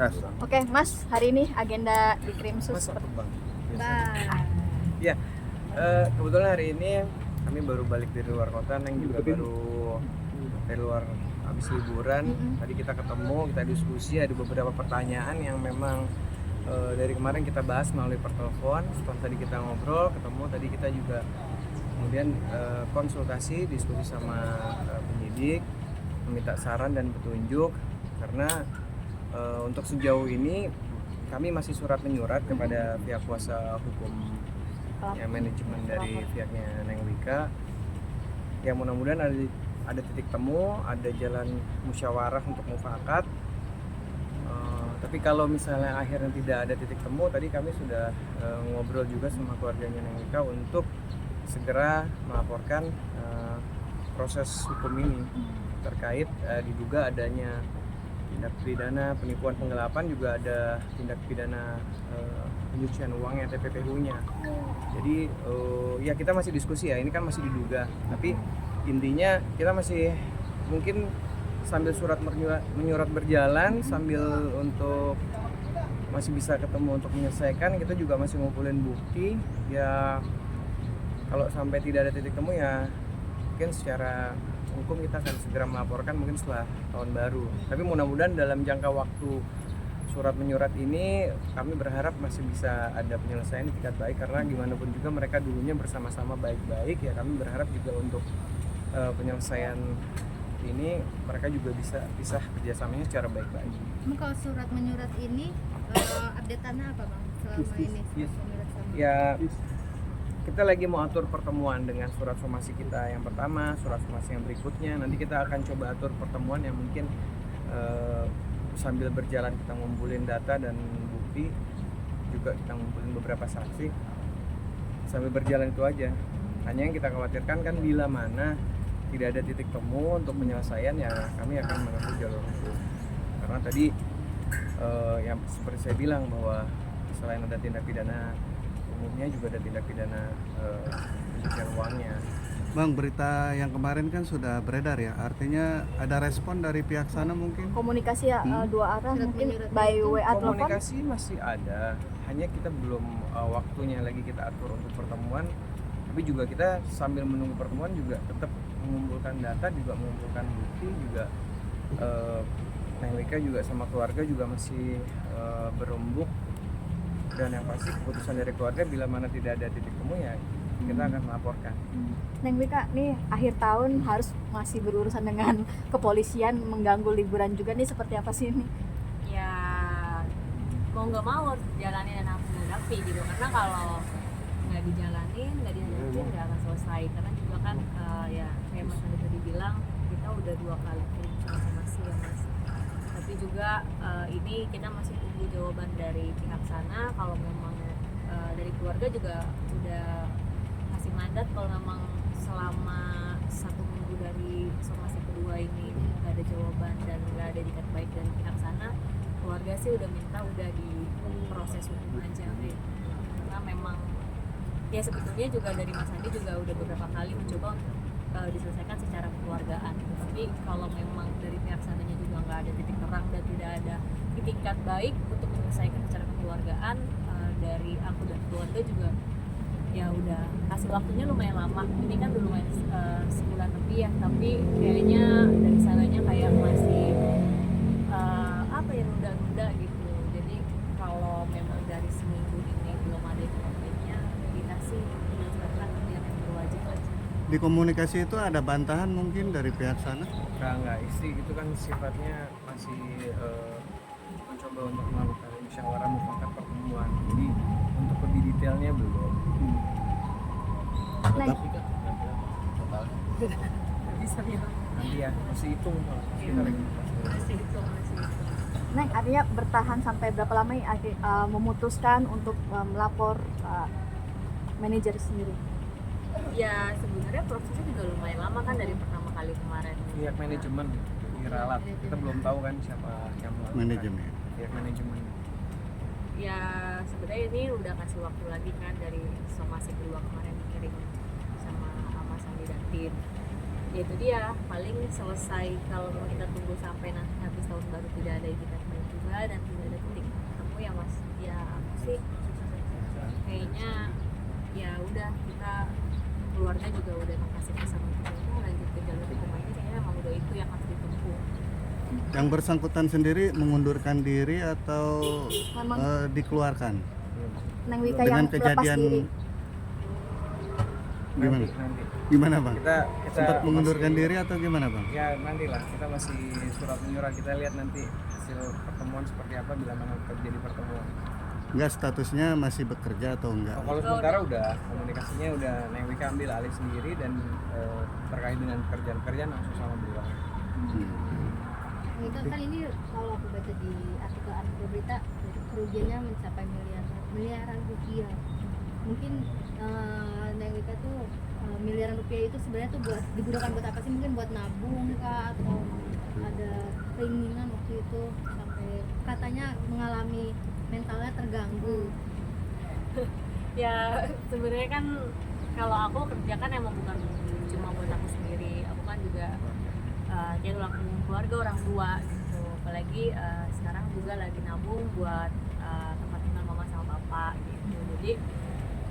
Gas. Oke, Mas, hari ini agenda di Krimsus Mas seperti Bang. Ya, kebetulan hari ini kami baru balik dari luar kota, Neng juga baru dari luar habis liburan. Tadi kita ketemu, kita diskusi, ada beberapa pertanyaan yang memang dari kemarin kita bahas melalui pertelepon. Setelah tadi kita ngobrol, ketemu, tadi kita juga kemudian konsultasi, diskusi sama penyidik, meminta saran dan petunjuk karena untuk sejauh ini kami masih surat menyurat kepada pihak kuasa hukum ya, manajemen dari pihaknya Neng Wika yang mudah-mudahan ada titik temu, ada jalan musyawarah untuk mufakat. Tapi kalau misalnya akhirnya tidak ada titik temu, tadi kami sudah ngobrol juga sama keluarganya Neng Wika untuk segera melaporkan proses hukum ini terkait diduga adanya tindak pidana penipuan penggelapan, juga ada tindak pidana pencucian uang yang TPPU-nya. Jadi ya kita masih diskusi ya, ini kan masih diduga, tapi intinya kita masih mungkin sambil surat menyurat berjalan, sambil untuk masih bisa ketemu untuk menyelesaikan, kita juga masih ngumpulin bukti ya. Kalau sampai tidak ada titik temu ya mungkin secara hukum kita akan segera melaporkan mungkin setelah tahun baru. Tapi mudah-mudahan dalam jangka waktu surat menyurat ini kami berharap masih bisa ada penyelesaian di tingkat baik, karena gimana pun juga mereka dulunya bersama-sama baik-baik ya. Kami berharap juga untuk penyelesaian ini mereka juga bisa kerjasamanya secara baik-baik. Kalau surat menyurat ini update-annya apa Bang selama ini? Menyurat sama Ya, kita lagi mau atur pertemuan dengan surat somasi kita yang pertama, surat somasi yang berikutnya. Nanti kita akan coba atur pertemuan yang mungkin sambil berjalan kita ngumpulin data dan bukti, juga kita ngumpulin beberapa saksi. Sambil berjalan itu aja. Hanya yang kita khawatirkan kan bila mana tidak ada titik temu untuk penyelesaian, ya kami akan menempuh jalur hukum. Karena tadi yang seperti saya bilang bahwa selain ada tindak pidana umumnya juga ada tindak pidana pencucian uangnya. Bang, berita yang kemarin kan sudah beredar ya, artinya ada respon dari pihak sana mungkin? komunikasi ya dua arah, Surat mungkin menyurat by itu. WA telepon. Komunikasi masih ada, hanya kita belum waktunya lagi kita atur untuk pertemuan. Tapi juga kita sambil menunggu pertemuan juga tetap mengumpulkan data, juga mengumpulkan bukti, juga Neng Wika juga sama keluarga juga masih berembuk. Dan yang pasti keputusan dari keluarga bila mana tidak ada titik temu ya kita akan melaporkan. Neng Wika, nih akhir tahun harus masih berurusan dengan kepolisian, mengganggu liburan juga nih, seperti apa sih ini? Ya mau nggak mau harus dijalanin dan harus menghadapi gitu, karena kalau nggak dijalanin nggak akan selesai. Karena juga kan ya kayak Mas Andi tadi bilang, kita udah 2 kali kirim somasi ya Mas, tapi juga ini kita masih tunggu jawaban dari pihak sana. Kalau memang dari keluarga juga udah kasih mandat, kalau memang selama 1 minggu dari somasi kedua ini nggak ada jawaban dan nggak ada ikat baik dari pihak sana, keluarga sih udah minta udah di proses hukum aja gitu. Karena memang ya sebetulnya juga dari Mas Andi juga udah beberapa kali mencoba untuk diselesaikan secara kekeluargaan. Tapi kalau memang dari pihak sananya juga nggak ada titik terang dan tidak ada itikat baik untuk menyelesaikan secara kekeluargaan, dari aku dan keluarga juga ya udah kasih waktunya lumayan lama. Ini kan udah lumayan sebulan lebih ya, tapi kayaknya dari sananya kayak masih apa ya, nunda-nunda gitu. Jadi kalau memang dari seminggu ini belum ada informasinya, kita sih menyelesaikan yang berwajib aja. Di komunikasi itu ada bantahan mungkin dari pihak sana? Enggak, istri itu kan sifatnya masih mencoba untuk melakukan musyawarah mufakat pertemuan. Jadi untuk lebih detailnya belum. Neng, Bisa bilang Nanti ya masih hitung kita lagi. masih itu. Neng, artinya bertahan sampai berapa lama ya, memutuskan untuk melapor manajer sendiri? Ya sebenarnya prosesnya juga lumayan lama kan, dari pertama kali kemarin. Pihak manajemen di ralat, kita belum tahu kan siapa yang melakukan. Manajemen. Pihak manajemen. Ya sebenarnya ini udah kasih waktu lagi kan, dari somasi kedua kemarin dikirim sama Mas Andi dan tim. Ya itu dia, paling selesai kalau mau kita tunggu sampai nanti habis tahun baru tidak ada itikat baik juga dan tidak ada ya aku sih kayaknya ya udah, kita keluarga juga udah kasih pesan untuk itu, lanjut ke jalur hukum ini kayaknya emang udah itu yang harus ditempuh. Yang bersangkutan sendiri mengundurkan diri atau Memang dikeluarkan Neng Wika dengan yang lepas kejadian diri. gimana? Nanti Gimana bang? kita Sempat mengundurkan masih- diri atau gimana bang? Ya nantilah, kita masih surat menyurat, kita lihat nanti hasil pertemuan seperti apa bila mana terjadi pertemuan. Enggak, statusnya masih bekerja atau enggak? Kalau sementara udah komunikasinya udah Neng Wika ambil alih sendiri dan terkait dengan pekerjaan langsung sama beliau. Itu kan ini kalau aku baca di artikel berita kerugiannya mencapai miliaran rupiah. Mungkin Neng Wika tuh miliaran rupiah itu sebenarnya tuh buat digunakan buat apa sih? Mungkin buat nabung kah, atau ada keinginan waktu itu sampai katanya mengalami mentalnya terganggu. Ya sebenarnya kan kalau aku kerja kan emang bukan cuma buat aku sendiri, aku kan juga kayak tulang punggung keluarga, orang tua gitu. Apalagi sekarang juga lagi nabung buat tempat tinggal mama sama papa gitu. Jadi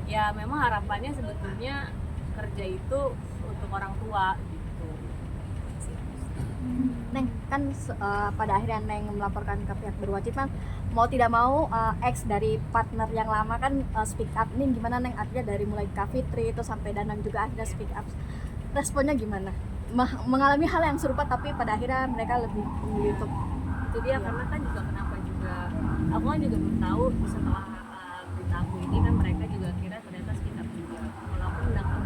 ya memang harapannya sebetulnya kerja itu untuk orang tua gitu. Neng kan pada akhirnya Neng melaporkan ke pihak berwajib kan, mau tidak mau ex dari partner yang lama kan speak up nih, gimana Neng, artinya dari mulai Kak Fitri itu sampai Danang juga akhirnya speak up, responnya gimana? Mengalami hal yang serupa tapi pada akhirnya mereka lebih memilih untuk Itu dia, karena kan juga kenapa juga aku kan juga belum tahu setelah berita aku ini kan mereka juga kira ternyata speak up juga. Kalau aku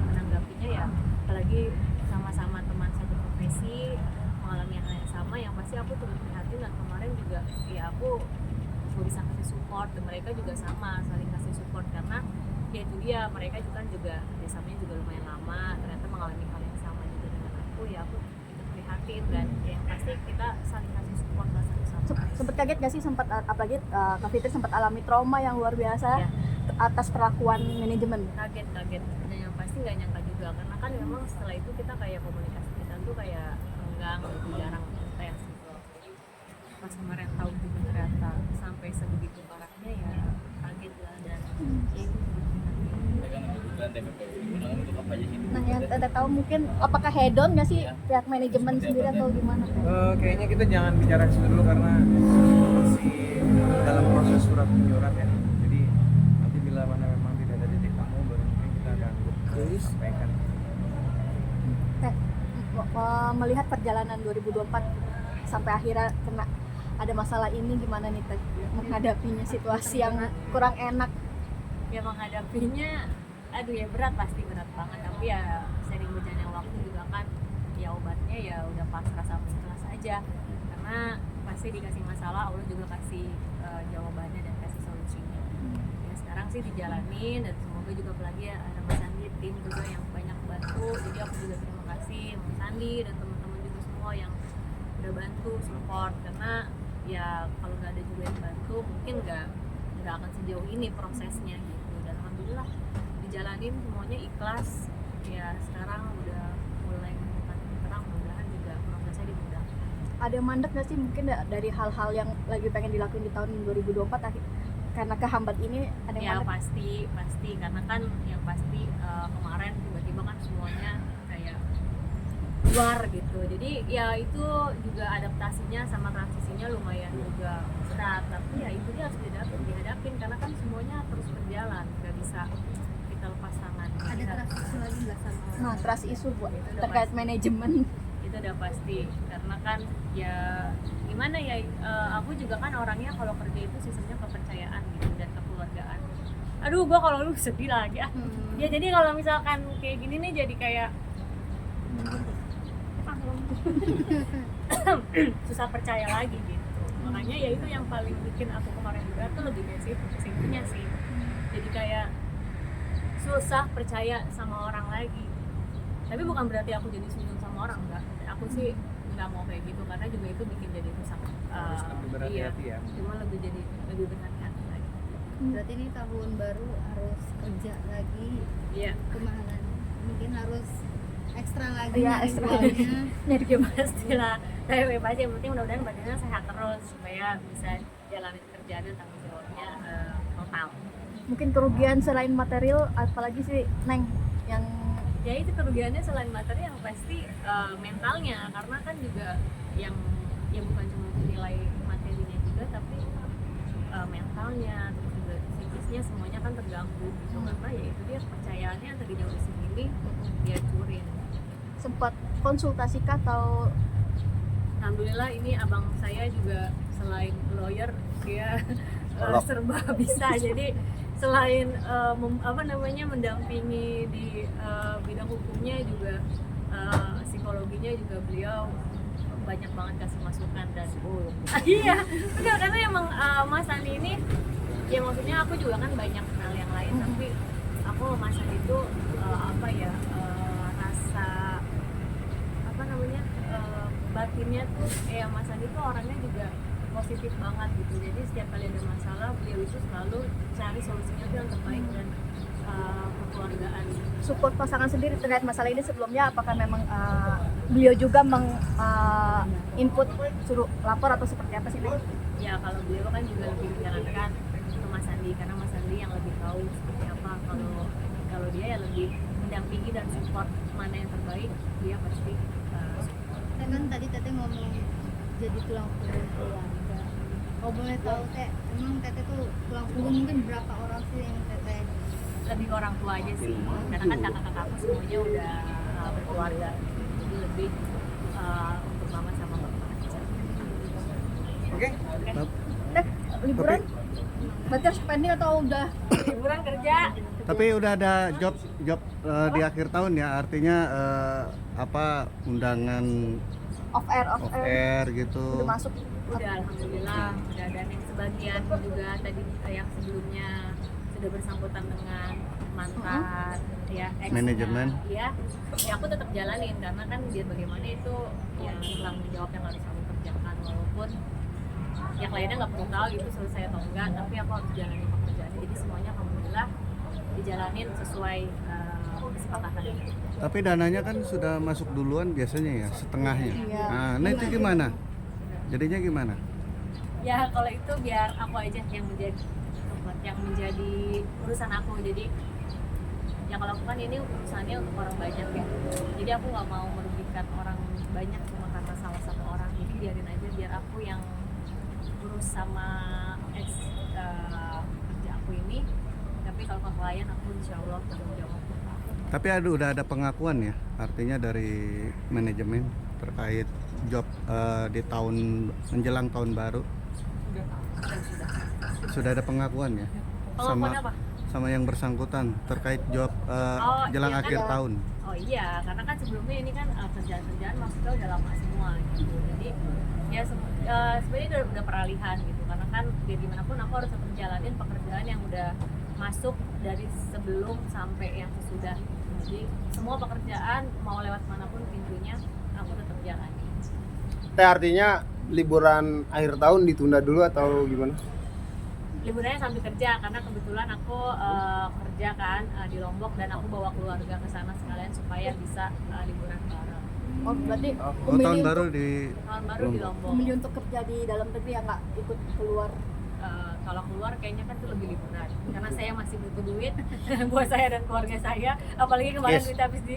menanggapinya ya, apalagi sama-sama teman satu profesi mengalami hal yang sama, yang pasti aku turut prihatin. Dan kemarin juga ya aku bisa kasih support, dan mereka juga sama saling kasih support, karena ya itu dia, mereka juga kerjasamanya juga lumayan lama, ternyata mengalami hal yang sama juga dengan aku. Ya aku ikut prihatin, dan yang pasti kita saling kasih support lah satu sama lain. sempat kaget gak sih, sempat apalagi Kak Fitri sempat alami trauma yang luar biasa Ya. atas perlakuan manajemen. Kaget dan yang pasti nggak nyangka juga, karena kan memang setelah itu kita kayak komunikasi kita tuh kayak renggang gitu, jarang intens gitu. Jadi pas kemarin tahu juga ternyata sampai sebegitu parahnya, ya kaget lah. Dan ya itu Nah yang tidak tahu mungkin apakah hedon nggak sih pihak manajemen sendiri atau gimana? Kayaknya kita jangan bicara situ dulu karena masih dalam proses surat menyurat ya. Jadi nanti bila mana memang tidak ada titik temu, baru mungkin kita akan sampaikan. Melihat perjalanan 2024 sampai akhirnya kena ada masalah ini, gimana nih Teh menghadapinya, situasi yang kurang enak? ya menghadapinya, aduh ya berat, pasti berat banget. Tapi ya sering berjalannya waktu juga kan, ya obatnya ya udah pasrah sama ikhlas aja, karena pasti dikasih masalah Allah juga kasih jawabannya dan kasih solusinya. Ya sekarang sih dijalanin, dan semoga juga apalagi ya ada Mas Sandi, tim juga yang banyak bantu. Jadi aku juga terima kasih Mas Sandi dan teman-teman juga semua yang udah bantu support, karena ya kalau nggak ada juga yang bantu mungkin nggak akan sejauh ini prosesnya gitu. Dan alhamdulillah dijalanin semuanya ikhlas. Ya sekarang udah mulai menemukan titik terang, mudah-mudahan juga prosesnya dimudahkan. Ada mandek nggak sih mungkin dari hal-hal yang lagi pengen dilakuin di tahun 2024 karena kehambat ini? Ada yang Ya mandek? pasti karena kan yang pasti kemarin tiba-tiba kan semuanya kayak luar gitu. Jadi ya itu juga adaptasinya sama transisinya lumayan juga berat, tapi ya itu dia harus dihadapin karena kan semuanya terus berjalan, nggak bisa kita lepas tangan. Ada trust isu lagi nggak sama? Nah, trust isu buat Itu udah terkait pasti. manajemen. Itu udah pasti, karena kan ya gimana ya, aku juga kan orangnya kalau kerja itu sistemnya kepercayaan gitu dan kekeluargaan. Aduh, gua kalau lu sedih lagi ah. Ya jadi kalau misalkan kayak gini nih jadi kayak susah percaya lagi gitu. Makanya ya itu yang paling bikin aku kemarin berat tuh lebih dari situnya sih. Jadi kayak susah percaya sama orang lagi. Tapi bukan berarti aku jadi sungguh sama orang, enggak. Aku sih nggak mau kayak gitu, karena juga itu bikin jadi rusak. Harus lebih berhati-hati ya. Cuma lebih berhati-hati lagi. Berarti ini tahun baru harus kerja lagi, Iya. kemahalan mungkin harus ekstra lagi Iya, nyari ekstra uangnya. Ya pastilah. Tapi pasti yang penting mudah-mudahan badannya sehat terus supaya bisa jalanin kerjaan dan tanggung jawabnya total. Mungkin kerugian selain material apalagi sih Neng yang Ya itu kerugiannya selain materi yang pasti mentalnya, karena kan juga yang ya bukan cuma nilai materinya juga, tapi mentalnya, terus juga psikisnya semuanya kan terganggu gitu, karena ya itu dia kepercayaannya yang tadinya udah segini dia hancurin. sempat konsultasi kah atau Alhamdulillah ini abang saya juga selain lawyer dia serba bisa, jadi selain mendampingi di bidang hukumnya juga psikologinya juga beliau banyak banget kasih masukan dan iya benar, karena emang Mas Andi ini ya maksudnya aku juga kan banyak kenal yang lain, tapi aku sama Mas Andi itu rasa batinnya tuh Mas Andi tuh orangnya juga positif banget gitu, jadi setiap kali ada masalah beliau itu selalu cari solusinya tuh yang terbaik dan kekeluargaan. support pasangan sendiri terkait masalah ini sebelumnya, apakah memang beliau juga input suruh lapor atau seperti apa sih Neng? Ya kalau beliau kan juga lebih menyarankan ke Mas Andi, karena Mas Andi yang lebih tahu seperti apa. Kalau dia ya lebih mendampingi dan support mana yang terbaik, dia pasti Teh kan tadi Teteh ngomong jadi tulang punggung keluarga. Kalau boleh tahu Teh, emang Teteh tuh tulang punggung mungkin berapa orang sih yang Teteh? lebih ke orang tua aja sih, karena kan kakak-kakakku semuanya udah berkeluarga, jadi lebih untuk mama sama bapak aja. Oke. Neng, liburan? Berarti harus pending atau udah? Liburan kerja. Tapi udah ada job di akhir tahun ya, artinya undangan Off air off air gitu. udah masuk. Udah alhamdulillah udah, dan yang sebagian juga tadi yang sebelumnya sudah bersangkutan dengan mantan ya ex Manajemen. ya aku tetap jalanin, karena kan biar bagaimana itu yang tanggung jawab yang harus aku kerjakan, walaupun yang lainnya nggak perlu tahu itu selesai atau enggak, tapi aku harus jalanin pekerjaannya, jadi semuanya alhamdulillah dijalanin sesuai kesepakatan. Tapi dananya kan sudah masuk duluan biasanya ya, setengahnya. Iya. Nah itu gimana? Jadinya gimana? Ya kalau itu biar aku aja yang menjadi urusan aku, jadi yang kalau aku kan ini urusannya untuk orang banyak ya, jadi aku nggak mau merugikan orang banyak cuma karena salah satu orang, jadi biarin aja, biar aku yang urus sama kerja aku ini, tapi kalau ke klien aku insya Allah tanggung jawab. Tapi udah ada pengakuan ya, artinya dari manajemen terkait job di tahun menjelang tahun baru. Sudah ada pengakuan ya, Pengakuan apa? sama yang bersangkutan terkait job jelang iya akhir kan? tahun. Oh iya, karena kan sebelumnya ini kan kerjaan-kerjaan maksudnya udah lama semua gitu, jadi ya sebenarnya udah peralihan gitu, karena kan biar gimana pun aku harus tetap jalanin pekerjaan yang udah masuk dari sebelum sampai yang sesudah, jadi semua pekerjaan mau lewat manapun pintunya aku tetap jalani. Teh artinya liburan akhir tahun ditunda dulu atau gimana? Liburannya sambil kerja, karena kebetulan aku kerja kan di Lombok, dan aku bawa keluarga ke sana sekalian supaya bisa liburan bareng. Oh berarti Oh, tahun baru di Tahun baru di Lombok. memilih untuk kerja di dalam negeri yang nggak ikut keluar. Kalau keluar kayaknya kan itu lebih liburan, karena saya masih butuh duit buat saya dan keluarga saya, apalagi kemarin Yes. duit habis di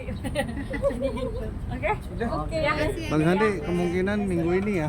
Oke? Sudah. Oke ya. Bang Sandi kemungkinan minggu ini ya.